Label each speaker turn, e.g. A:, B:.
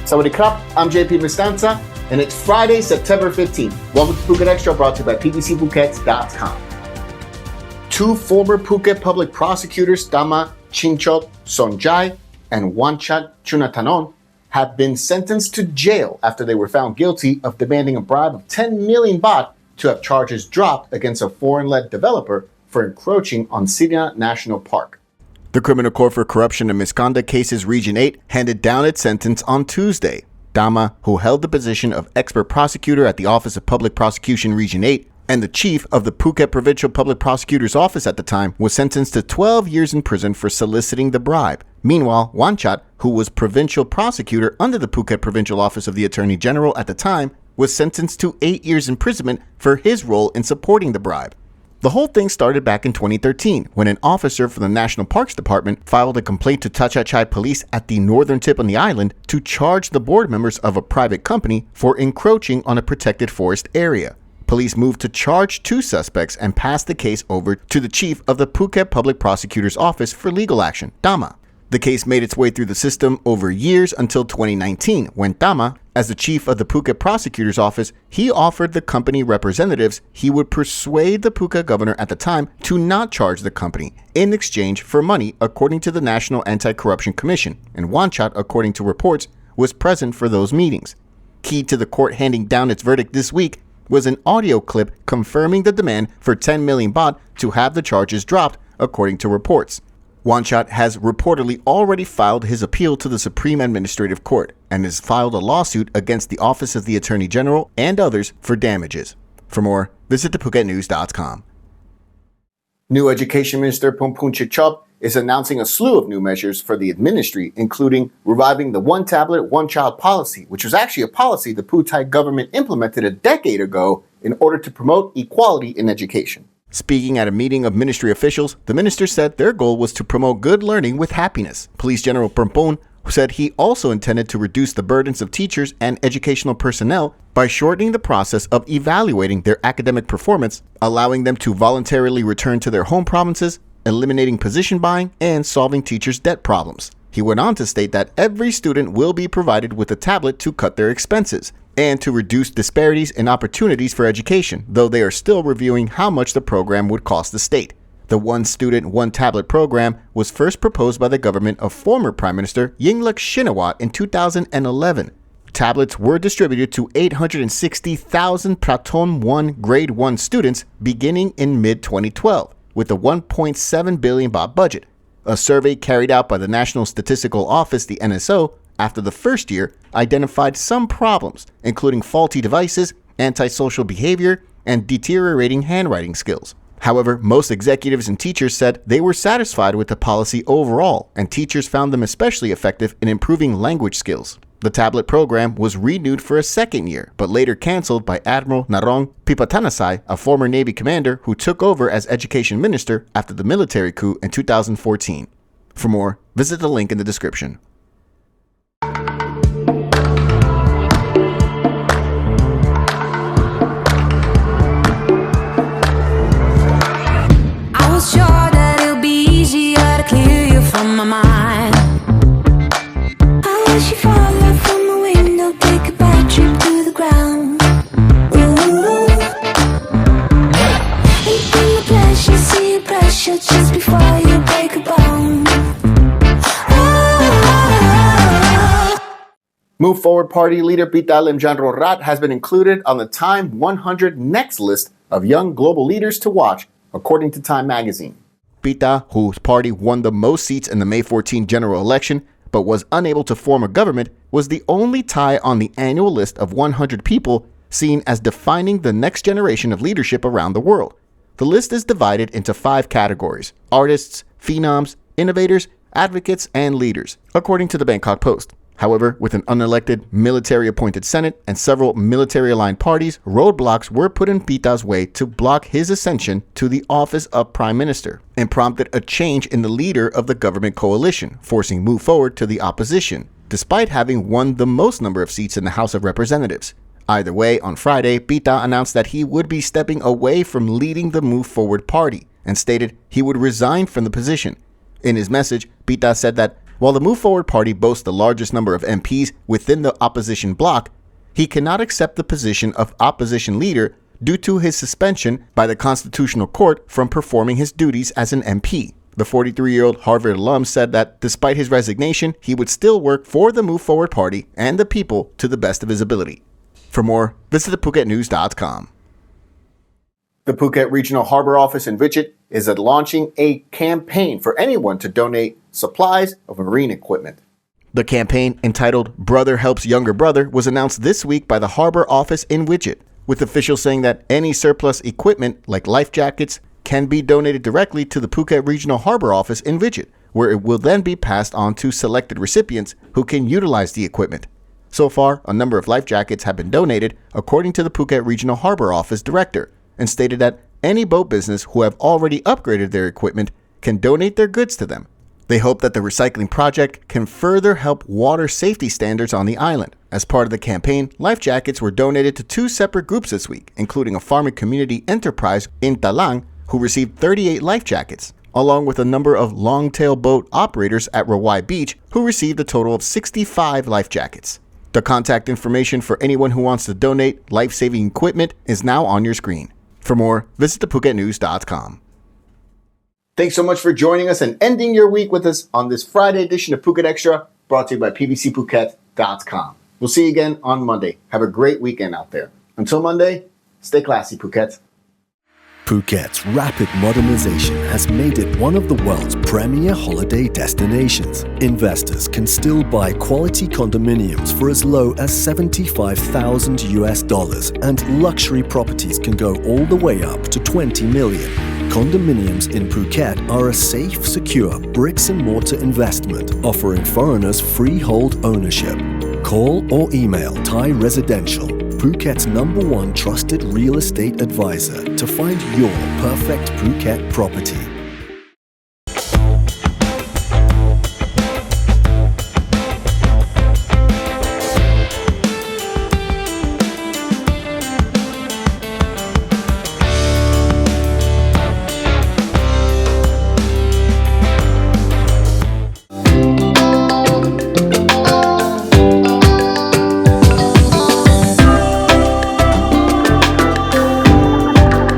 A: Sawadee krap, I'm JP Mestanza, and it's Friday, September 15th. Welcome to Phuket Extra, brought to you by pbcphuket.com. Two former Phuket Public Prosecutors, Tama Chingchot Sonjai and Wanchat Chunatanon, have been sentenced to jail after they were found guilty of demanding a bribe of 10 million baht to have charges dropped against a foreign-led developer for encroaching on Sirina National Park. The Criminal Court for Corruption and Misconduct Cases Region 8 handed down its sentence on Tuesday. Dama, who held the position of expert prosecutor at the Office of Public Prosecution Region 8 and the chief of the Phuket Provincial Public Prosecutor's Office at the time, was sentenced to 12 years in prison for soliciting the bribe. Meanwhile, Wanchat, who was provincial prosecutor under the Phuket Provincial Office of the Attorney General at the time, was sentenced to 8 years imprisonment for his role in supporting the bribe. The whole thing started back in 2013 when an officer from the National Parks Department filed a complaint to Tachachai police at the northern tip on the island to charge the board members of a private company for encroaching on a protected forest area. Police moved to charge two suspects and passed the case over to the chief of the Phuket Public Prosecutor's Office for legal action, Tama. The case made its way through the system over years until 2019, when Tama, as the chief of the Phuket Prosecutor's Office, he offered the company representatives he would persuade the Phuket governor at the time to not charge the company in exchange for money, according to the National Anti-Corruption Commission, and Wanchat, according to reports, was present for those meetings. Key to the court handing down its verdict this week was an audio clip confirming the demand for 10 million baht to have the charges dropped, according to reports. Wanchat has reportedly already filed his appeal to the Supreme Administrative Court and has filed a lawsuit against the Office of the Attorney General and others for damages. For more, visit thephuket.news.com. New Education Minister Phongpoong Chitchop is announcing a slew of new measures for the ministry, including reviving the one tablet, one child policy, which was actually a policy the Phú Thai government implemented a decade ago in order to promote equality in education. Speaking at a meeting of ministry officials, the minister said their goal was to promote good learning with happiness. Police General Phongpoong said he also intended to reduce the burdens of teachers and educational personnel by shortening the process of evaluating their academic performance, allowing them to voluntarily return to their home provinces, eliminating position buying, and solving teachers' debt problems. He went on to state that every student will be provided with a tablet to cut their expenses and to reduce disparities in opportunities for education, though they are still reviewing how much the program would cost the state. The One Student, One Tablet program was first proposed by the government of former Prime Minister Yingluck Shinawatra in 2011. Tablets were distributed to 860,000 Prathom 1 Grade 1 students beginning in mid-2012 with a 1.7 billion baht budget. A survey carried out by the National Statistical Office, the NSO, after the first year, identified some problems, including faulty devices, antisocial behavior, and deteriorating handwriting skills. However, most executives and teachers said they were satisfied with the policy overall, and teachers found them especially effective in improving language skills. The tablet program was renewed for a second year, but later canceled by Admiral Narong Pipatanasai, a former Navy commander who took over as education minister after the military coup in 2014. For more, visit the link in the description.
B: Sure that it'll be easier to clear you from my mind. I wish you fall out from the window, take a bad trip to the ground. Ooh. And bring the pleasure, see the pressure just before you break a bone.
A: Move Forward Party leader Pita Rat has been included on the Time 100 Next list of young global leaders to watch, according to Time magazine. Pita, whose party won the most seats in the May 14 general election but was unable to form a government, was the only Thai on the annual list of 100 people seen as defining the next generation of leadership around the world. The list is divided into 5 categories: artists, phenoms, innovators, advocates, and leaders, according to the Bangkok Post. However, with an unelected, military-appointed Senate and several military-aligned parties, roadblocks were put in Pita's way to block his ascension to the office of Prime Minister and prompted a change in the leader of the government coalition, forcing Move Forward to the opposition, despite having won the most number of seats in the House of Representatives. Either way, on Friday, Pita announced that he would be stepping away from leading the Move Forward party and stated he would resign from the position. In his message, Pita said that While the Move Forward Party boasts the largest number of MPs within the opposition bloc, he cannot accept the position of opposition leader due to his suspension by the Constitutional Court from performing his duties as an MP. The 43-year-old Harvard alum said that despite his resignation, he would still work for the Move Forward Party and the people to the best of his ability. For more, visit thephuket.news.com. The Phuket Regional Harbor Office in Vichit is launching a campaign for anyone to donate supplies of marine equipment. The campaign, entitled Brother Helps Younger Brother, was announced this week by the Harbor Office in Vichit, with officials saying that any surplus equipment, like life jackets, can be donated directly to the Phuket Regional Harbor Office in Vichit, where it will then be passed on to selected recipients who can utilize the equipment. So far, a number of life jackets have been donated, according to the Phuket Regional Harbor Office director, and stated that any boat business who have already upgraded their equipment can donate their goods to them. They hope that the recycling project can further help water safety standards on the island. As part of the campaign, life jackets were donated to 2 separate groups this week, including a farming community enterprise in Talang, who received 38 life jackets, along with a number of long-tail boat operators at Rawai Beach, who received a total of 65 life jackets. The contact information for anyone who wants to donate life-saving equipment is now on your screen. For more, visit thephuket.news.com. Thanks so much for joining us and ending your week with us on this Friday edition of Phuket Extra, brought to you by pbcphuket.com. We'll see you again on Monday. Have a great weekend out there. Until Monday, stay classy, Phuket.
C: Phuket's rapid modernization has made it one of the world's premier holiday destinations. Investors can still buy quality condominiums for as low as $75,000, and luxury properties can go all the way up to $20 million. Condominiums in Phuket are a safe, secure bricks-and-mortar investment offering foreigners freehold ownership. Call or email Thai Residential, Phuket's #1 trusted real estate advisor, to find your perfect Phuket property.